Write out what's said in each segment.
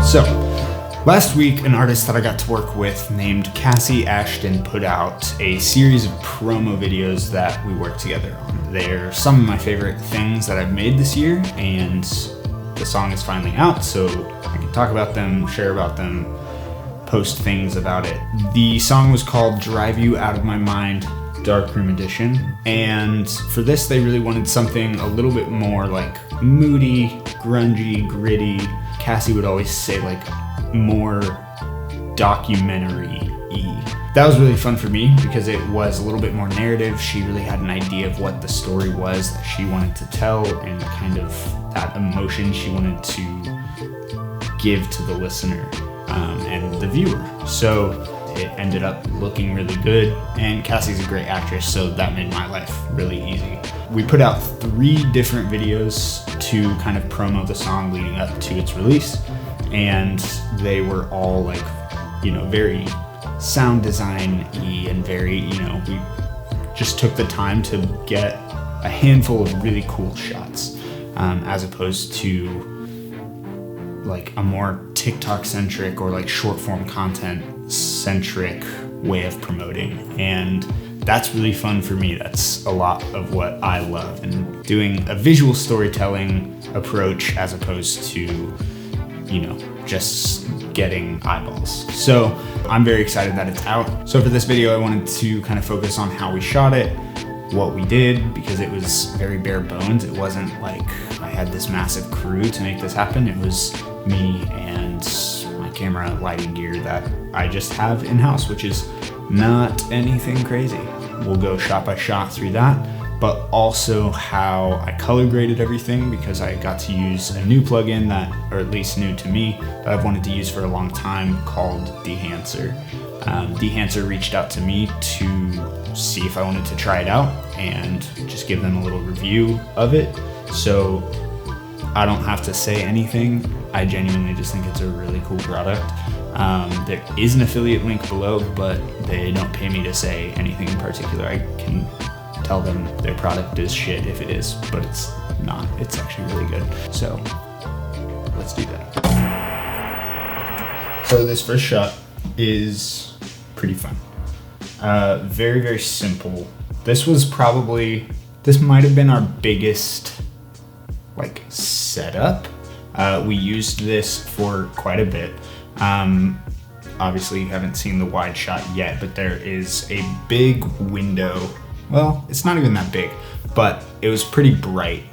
So, last week, an artist that I got to work with named Kassi Ashton put out a series of promo videos that we worked together on. They're some of my favorite things that I've made this year, and the song is finally out, so I can talk about them, share about them, post things about it. The song was called Drive You Out of My Mind, Darkroom Edition, and for this they really wanted something a little bit more like moody, grungy, gritty. Kassi would always say like more documentary-y. That was really fun for me because it was a little bit more narrative. She really had an idea of what the story was that she wanted to tell and kind of that emotion she wanted to give to the listener and the viewer. So it ended up looking really good, and Kassi's a great actress, so that made my life really easy. We put out 3 different videos to kind of promo the song leading up to its release, and they were all like, you know, very sound design-y and very, you know, we just took the time to get a handful of really cool shots, as opposed to like a more TikTok-centric or like short-form content-centric way of promoting. And that's really fun for me. That's a lot of what I love, and doing a visual storytelling approach as opposed to, you know, just getting eyeballs. So I'm very excited that it's out. So for this video, I wanted to kind of focus on how we shot it, what we did, because it was very bare bones. It wasn't like I had this massive crew to make this happen. It was me and my camera lighting gear that I just have in-house, which is not anything crazy. We'll go shot by shot through that, but also how I color graded everything, because I got to use a new plugin that, or at least new to me, that I've wanted to use for a long time called Dehancer. Dehancer reached out to me to see if I wanted to try it out and just give them a little review of it. So I don't have to say anything. I genuinely just think it's a really cool product. There is an affiliate link below, but they don't pay me to say anything in particular. I can tell them their product is shit if it is, but it's not. It's actually really good. So let's do that. So this first shot is pretty fun. Very, very simple. This might have been our biggest like setup. We used this for quite a bit. Obviously you haven't seen the wide shot yet, but there is a big window. Well, it's not even that big, but it was pretty bright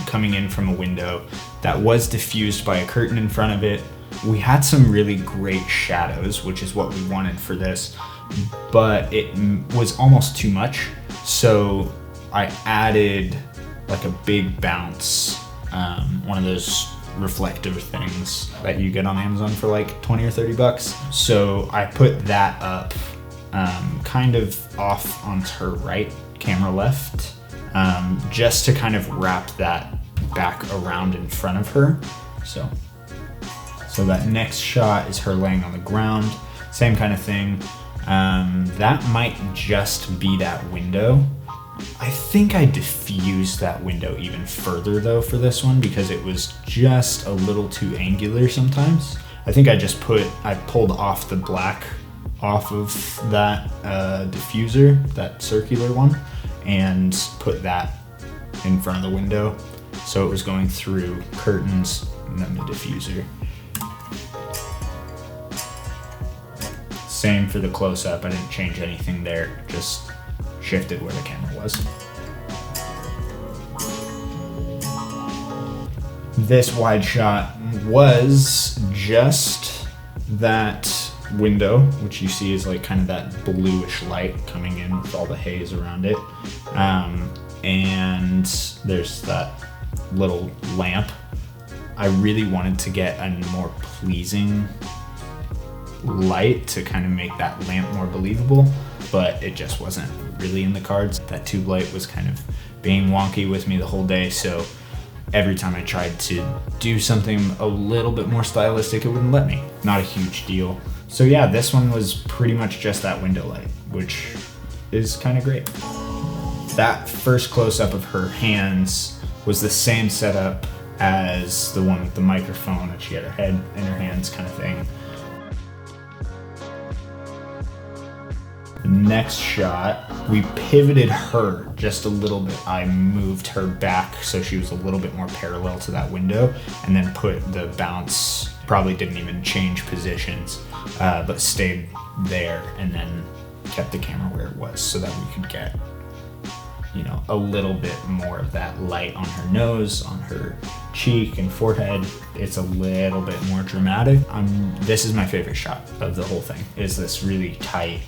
coming in from a window that was diffused by a curtain in front of it. We had some really great shadows, which is what we wanted for this, but it was almost too much. So I added like a big bounce, one of those reflective things that you get on Amazon for like 20 or 30 bucks. So I put that up kind of off onto her right, camera left, just to kind of wrap that back around in front of her. So that next shot is her laying on the ground, same kind of thing. That might just be that window. I think I diffused that window even further though for this one, because it was just a little too angular sometimes. I think I pulled off the black off of that diffuser, that circular one, and put that in front of the window. So it was going through curtains and then the diffuser. Same for the close-up, I didn't change anything there, just shifted where the camera was. This wide shot was just that window, which you see is like kind of that bluish light coming in with all the haze around it. And there's that little lamp. I really wanted to get a more pleasing light to kind of make that lamp more believable, but it just wasn't really in the cards. That tube light was kind of being wonky with me the whole day, so every time I tried to do something a little bit more stylistic, it wouldn't let me. Not a huge deal. So yeah, this one was pretty much just that window light, which is kind of great. That first close-up of her hands was the same setup as the one with the microphone that she had her head in her hands kind of thing. The next shot, we pivoted her just a little bit. I moved her back so she was a little bit more parallel to that window, and then put the bounce, probably didn't even change positions, but stayed there, and then kept the camera where it was so that we could get, you know, a little bit more of that light on her nose, on her cheek and forehead. It's a little bit more dramatic. This is my favorite shot of the whole thing, is this really tight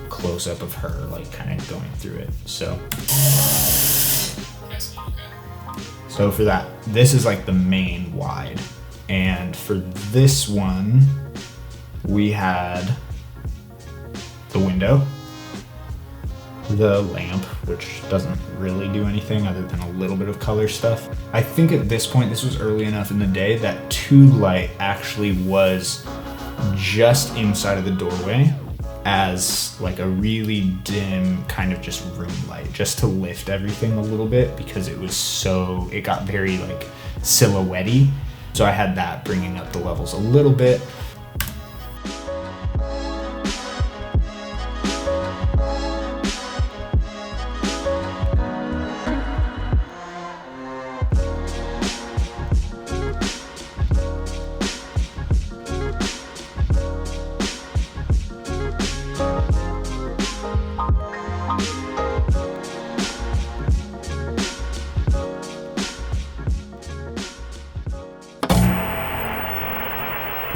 close-up of her like kind of going through it. So for that, this is like the main wide. And for this one, we had the window, the lamp, which doesn't really do anything other than a little bit of color stuff. I think at this point, this was early enough in the day that 2 light actually was just inside of the doorway as like a really dim kind of just room light, just to lift everything a little bit, because it got very like silhouette-y. So I had that bringing up the levels a little bit.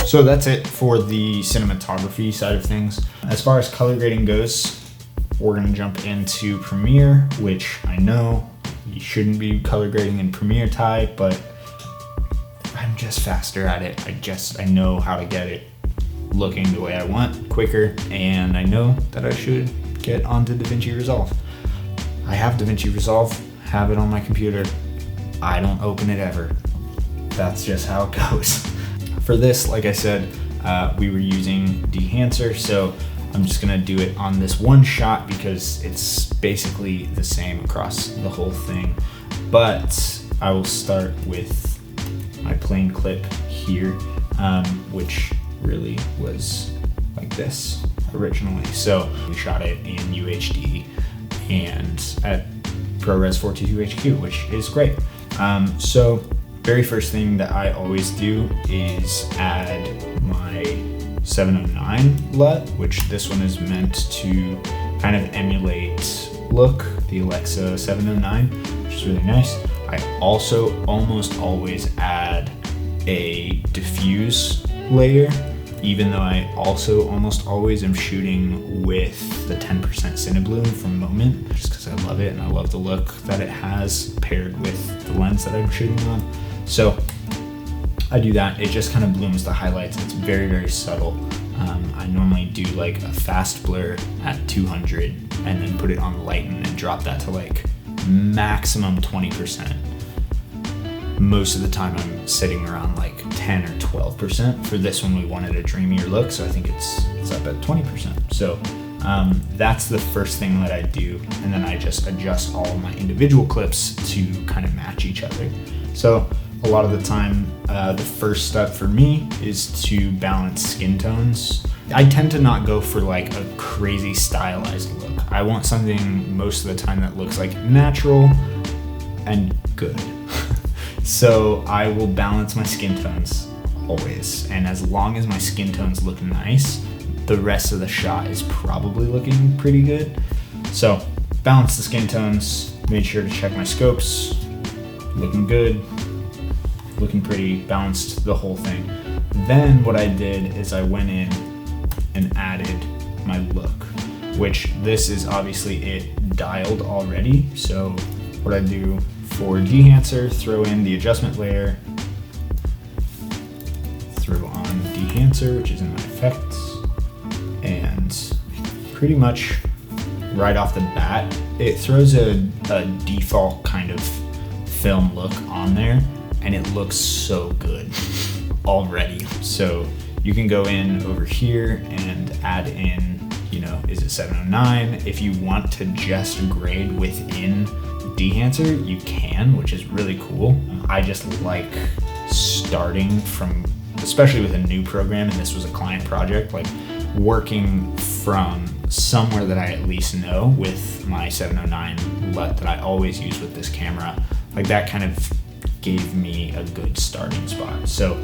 So that's it for the cinematography side of things. As far as color grading goes, we're gonna jump into Premiere, which I know you shouldn't be color grading in Premiere type, but I'm just faster at it. I know how to get it looking the way I want, quicker, and I know that I should get onto DaVinci Resolve. I have DaVinci Resolve, have it on my computer. I don't open it ever. That's just how it goes. For this, like I said, we were using Dehancer, so I'm just gonna do it on this one shot because it's basically the same across the whole thing. But I will start with my plain clip here, which really was like this originally. So we shot it in UHD and at ProRes 422 HQ, which is great. So very first thing that I always do is add my 709 LUT, which this one is meant to kind of emulate look, the Alexa 709, which is really nice. I also almost always add a diffuse layer, even though I also almost always am shooting with the 10% Cinebloom from Moment, just because I love it and I love the look that it has paired with the lens that I'm shooting on. So I do that. It just kind of blooms the highlights. It's very, very subtle. I normally do like a fast blur at 200 and then put it on lighten and drop that to like maximum 20%. Most of the time I'm sitting around like 10 or 12%. For this one, we wanted a dreamier look, so I think it's up at 20%. So that's the first thing that I do, and then I just adjust all of my individual clips to kind of match each other. So a lot of the time, the first step for me is to balance skin tones. I tend to not go for like a crazy stylized look. I want something most of the time that looks like natural and good. So I will balance my skin tones always. And as long as my skin tones look nice, the rest of the shot is probably looking pretty good. So balance the skin tones, made sure to check my scopes, looking good, looking pretty, balanced the whole thing. Then what I did is I went in and added my look, which this is obviously it dialed already. So what I do for Dehancer, throw in the adjustment layer, throw on Dehancer, which is in my effects, and pretty much right off the bat, it throws a default kind of film look on there, and it looks so good already. So you can go in over here and add in, you know, is it 709? If you want to just grade within Dehancer, you can, which is really cool. I just like starting from, especially with a new program, and this was a client project, like working from somewhere that I at least know with my 709 LUT that I always use with this camera. Like that kind of gave me a good starting spot. So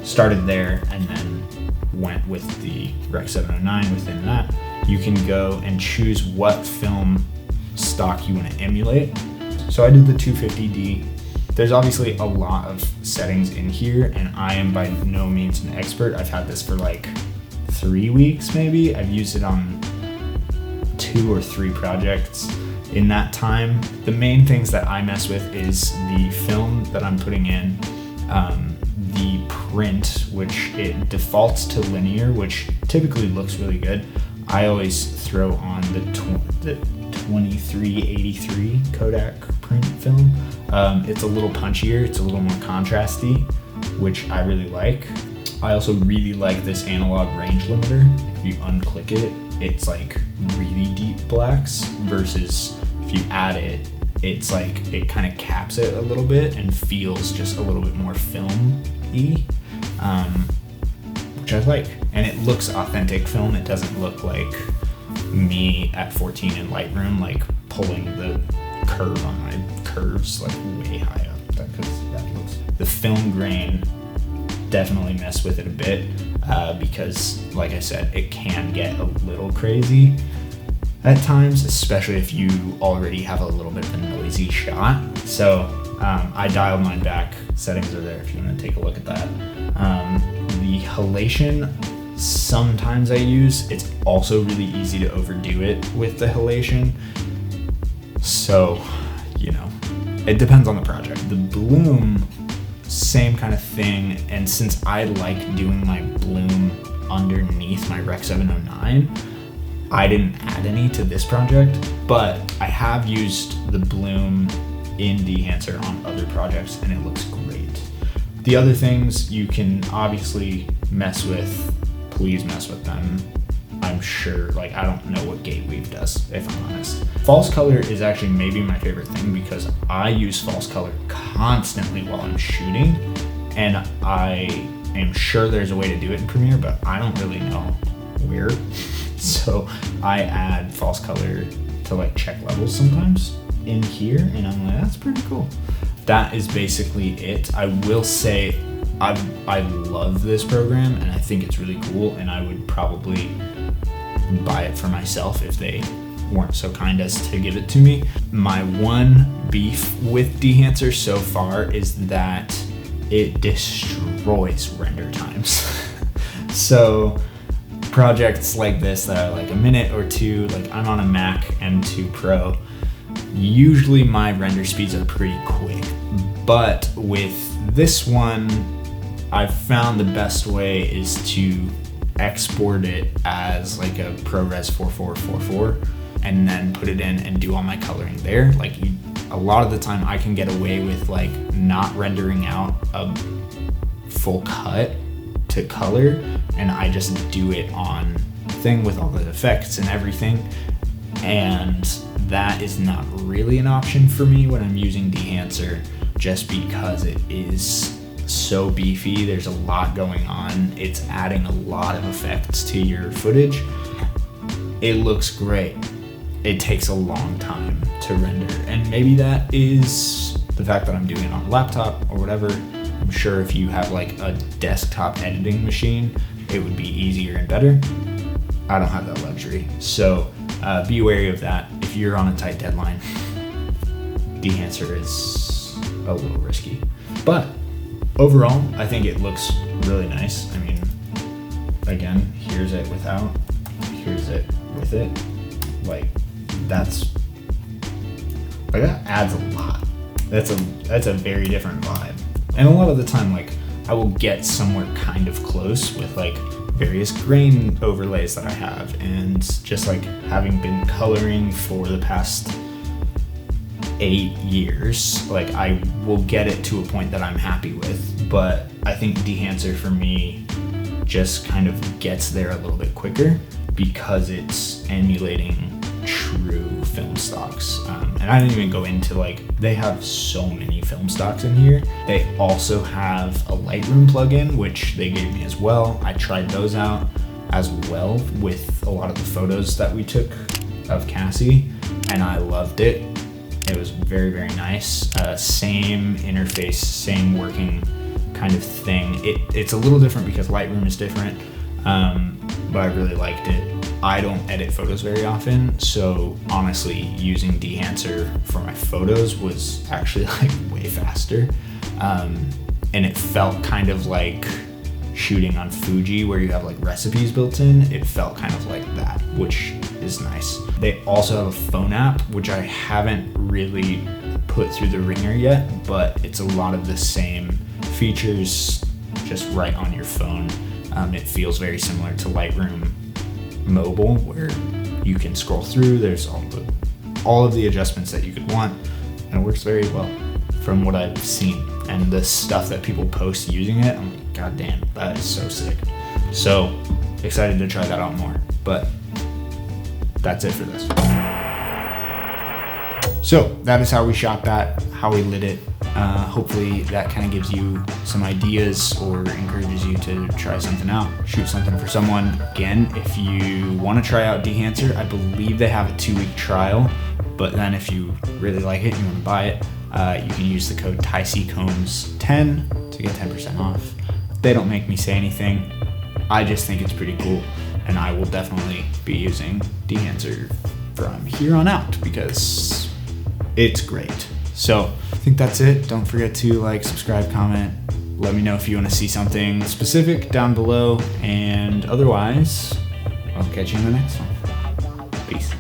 started there and then went with the Rec 709. Within that, you can go and choose what film stock you want to emulate. So I did the 250D. There's obviously a lot of settings in here, and I am by no means an expert. I've had this for like 3 weeks maybe. I've used it on 2 or 3 projects in that time. The main things that I mess with is the film that I'm putting in, the print, which it defaults to linear, which typically looks really good. I always throw on the 2383 Kodak print film. It's a little punchier, it's a little more contrasty, which I really like. I also really like this analog range limiter. If you unclick it, it's like really deep blacks, versus if you add it, it's like it kind of caps it a little bit and feels just a little bit more film-y, which I like. And it looks authentic film. It doesn't look like me at 14 in Lightroom, like pulling the curve on my curves like way high up, because that looks, the film grain definitely mess with it a bit, because like I said, it can get a little crazy at times, especially if you already have a little bit of a noisy shot. So I dialed mine back. Settings are there if you want to take a look at that. The halation, sometimes I use. It's also really easy to overdo it with the halation. So, you know, it depends on the project. The bloom, same kind of thing. And since I like doing my bloom underneath my Rec 709, I didn't add any to this project, but I have used the bloom in Dehancer on other projects, and it looks great. The other things you can obviously mess with, please mess with them. I'm sure, like, I don't know what gate weave does, if I'm honest. False color is actually maybe my favorite thing, because I use false color constantly while I'm shooting, and I am sure there's a way to do it in Premiere, but I don't really know where. So I add false color to like check levels sometimes in here, and I'm like, that's pretty cool. That is basically it. I will say I love this program, and I think it's really cool, and I would probably buy it for myself if they weren't so kind as to give it to me. My one beef with Dehancer so far is that it destroys render times. So projects like this that are like a minute or two, like I'm on a Mac M2 Pro, usually my render speeds are pretty quick, but with this one, I've found the best way is to export it as like a ProRes 4444 and then put it in and do all my coloring there. Like a lot of the time I can get away with like not rendering out a full cut to color, and I just do it on thing with all the effects and everything, and that is not really an option for me when I'm using Dehancer, just because it is so beefy. There's a lot going on. It's adding a lot of effects to your footage. It looks great. It takes a long time to render, and maybe that is the fact that I'm doing it on a laptop or whatever. I'm sure if you have like a desktop editing machine, it would be easier and better. I don't have that luxury. So be wary of that. If you're on a tight deadline, Dehancer is a little risky. But overall, I think it looks really nice. I mean, again, here's it without, here's it with it. Like that adds a lot. That's a very different vibe. And a lot of the time, like, I will get somewhere kind of close with like various grain overlays that I have, and just like having been coloring for the past 8 years, like I will get it to a point that I'm happy with. But I think Dehancer for me just kind of gets there a little bit quicker, because it's emulating true film stocks. And I didn't even go into like, they have so many film stocks in here. They also have a Lightroom plugin, which they gave me as well. I tried those out as well with a lot of the photos that we took of Kassi, and I loved it. It was very, very nice. Same interface, same working kind of thing. It's a little different because Lightroom is different, but I really liked it. I don't edit photos very often, so honestly, using Dehancer for my photos was actually like way faster. And it felt kind of like shooting on Fuji where you have like recipes built in. It felt kind of like that, which is nice. They also have a phone app, which I haven't really put through the ringer yet, but it's a lot of the same features just right on your phone. It feels very similar to Lightroom Mobile, where you can scroll through. There's all of the adjustments that you could want, and it works very well from what I've seen. And the stuff that people post using it, I'm like, god damn, that is so sick. So excited to try that out more. But that's it for this. So that is how we shot that, how we lit it. Hopefully that kind of gives you some ideas or encourages you to try something out, shoot something for someone. Again, if you want to try out Dehancer, I believe they have a 2-week trial, but then if you really like it and you want to buy it, you can use the code TyCombs10 to get 10% off. They don't make me say anything. I just think it's pretty cool, and I will definitely be using Dehancer from here on out because it's great. So I think that's it. Don't forget to like, subscribe, comment. Let me know if you want to see something specific down below, and otherwise, I'll catch you in the next one. Peace.